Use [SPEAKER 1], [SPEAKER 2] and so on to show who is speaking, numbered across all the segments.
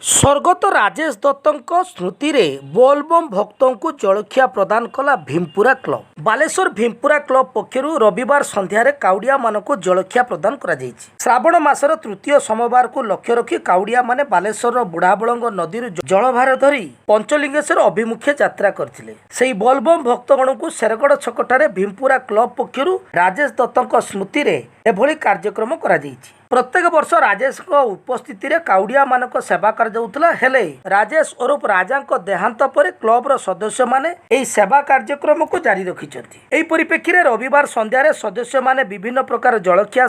[SPEAKER 1] स्वर्गत राजेश दत्तों स्मृति रे बोलबम भक्तों को जलखिया प्रदान कला भीमपुरा क्लब। बालेश्वर भीमपुरा क्लब पक्षर रविवार संध्यारे काउडिया मानक जलखिया प्रदान करा जायछि। श्रावण मासर तृतीय सोमवार को लक्ष्य रखी काउडिया माने बालेश्वर बुढ़ाबलंग नदी जलभार धरी पंचलिंगेश्वर अभिमुखे यात्रा करथिले। सेही बोलबम भक्तगण को शेरगढ़ छकठारे भीमपुरा क्लब पक्षर राजेश दत्तों स्मृति रे एभली कार्यक्रम करा जायछि। प्रत्येक वर्ष राजेश उपस्थिति रे काउडिया मानक सेवा कर जाउथला हेले राजेश ओरफ राजा देहांत पर क्लब सदस्य माने एही सेवा कार्यक्रम को जारी रखिछन्ति। एही परिप्रेक्षी रे रविवार संध्यारे सदस्य माने विभिन्न प्रकार जलखिया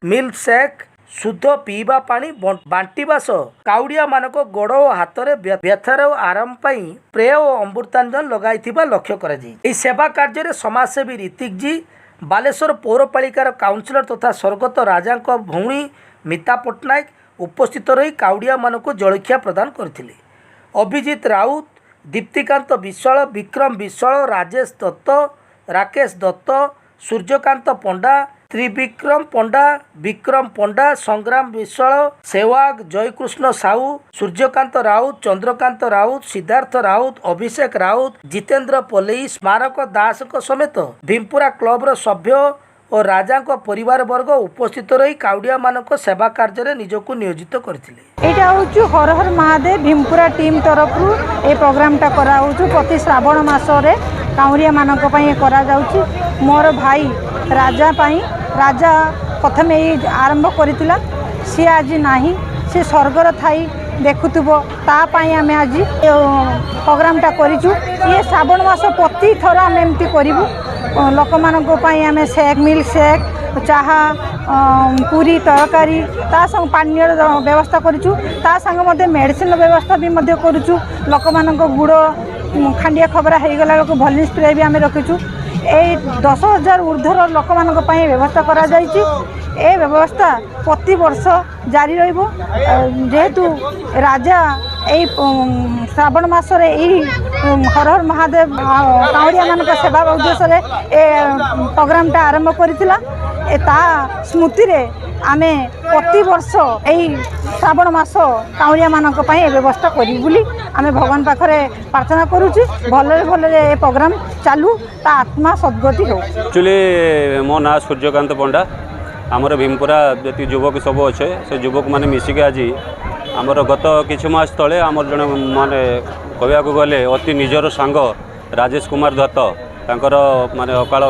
[SPEAKER 1] मिल्क शेक शुद्ध पीवा पानी बांटिबा काउडिया मानक गोड़ और हाथ में व्यथार आराम पाई प्रे और अमृतांजन लगाइथिबा लक्ष्य करा जाय। एही सेवा कार्य रे समाजसेवी ऋतिक जी बालेश्वर पौरपालिकार काउंसिलर तथा स्वर्गत राजा भौणी मिता पट्टनायक उपस्थित रही काउडिया मानक जलखिया प्रदान करथिले। अभिजीत राउत, दीप्तिकांत विश्वाल, विक्रम विश्वाल, राजेश दत्त, राकेश दत्त, सूर्यकांत पंडा, त्रिविक्रम पंडा, विक्रम पंडा, संग्राम विश्वाल, सेवाग, जयकृष्ण साहू, सूर्यकांत राउत, चंद्रकांत राउत, सिद्धार्थ राउत, अभिषेक राउत, जितेंद्र पलेई, स्मारक दास समेत भीमपुरा क्लबर सभ्य और राजा परिवार वर्ग उपस्थित रही काउडिया मानक सेवा कार्य निजक नियोजित करथिले।
[SPEAKER 2] एटा होछु हर हर महादेव भीमपुरा टीम तरफ ए प्रोग्रामटा करा होछु। प्रति श्रावण मासरे काउडिया मानक पई करा जाउछि। मोर भाई राजा पई राजा प्रथम ये आरंभ करथिला, सी आज नाही, सी स्वर्गर थाई देखुथुबो तापाई आमे आज प्रोग्रामटा करिछु। ये श्रावण मास प्रति थर आमे एमती करिवु। लोक मानक पई आमे शेक, मिल्क शेक, चाहा, पूरी तरकारी ता संग पानी व्यवस्था करिछु। ता संग मध्ये मेडिसिन व्यवस्था भी मध्ये करिछु। लोक मानक गुड़ खांडिया खबरा हे गला को भलिन स्प्रे भी आमे रखिछु। ए 10,000 ऊर्ध्वर लोक मानक पई व्यवस्था करा जायछि। ए व्यवस्था प्रति वर्ष जारी रहिबो। जेहेतु राजा ए श्रावण मासरे ए हर हर महादेव काउडिया मानक सेवा उद्देश्य ए प्रोग्रामटा आरंभ करथिला। ए ता स्मृति रे आमे प्रति वर्ष ए श्रावण मास काउडिया मानक पई व्यवस्था करी बुली आमे भगवान पाखरे प्रार्थना करूची। भले भले ए प्रोग्राम चालू, ता आत्मा सद्गति हो।
[SPEAKER 3] एक्चुअली मो ना सूर्यकांत पंडा। आमर भीमपुरा जी युवक सब अच्छे से युवक मैंने मिसिके आज आमर गत किछु मास तले आमर जड़े माने कहया गले अति निजर सांग राजेश कुमार दत्त तांकर माने अकाल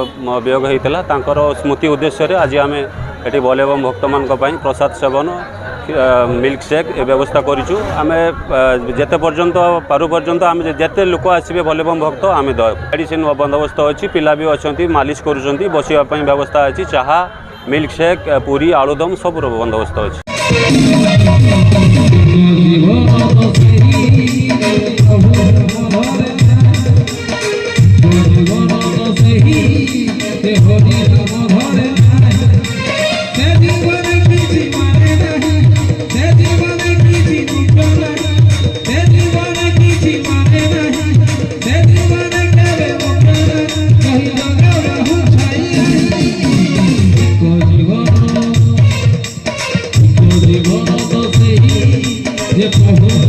[SPEAKER 3] वियोग होता तांकर स्मृति उद्देश्य आज आम ये बोलबम भक्त मान प्रसाद सेवन मिल्क शेक ए व्यवस्था करूँ। आम जिते पर्यंत पारु पर्यंत आम जिते लोक आसबे बोलबम भक्त आम मेडिसिन बंदोबस्त अच्छी, पिला भी अच्छा मालिश करुँच, बसवाई व्यवस्था अच्छी, चाहा मिल्क शेक, पूरी आलुदम सब बंदोबस्त अच्छी।
[SPEAKER 4] Yeah.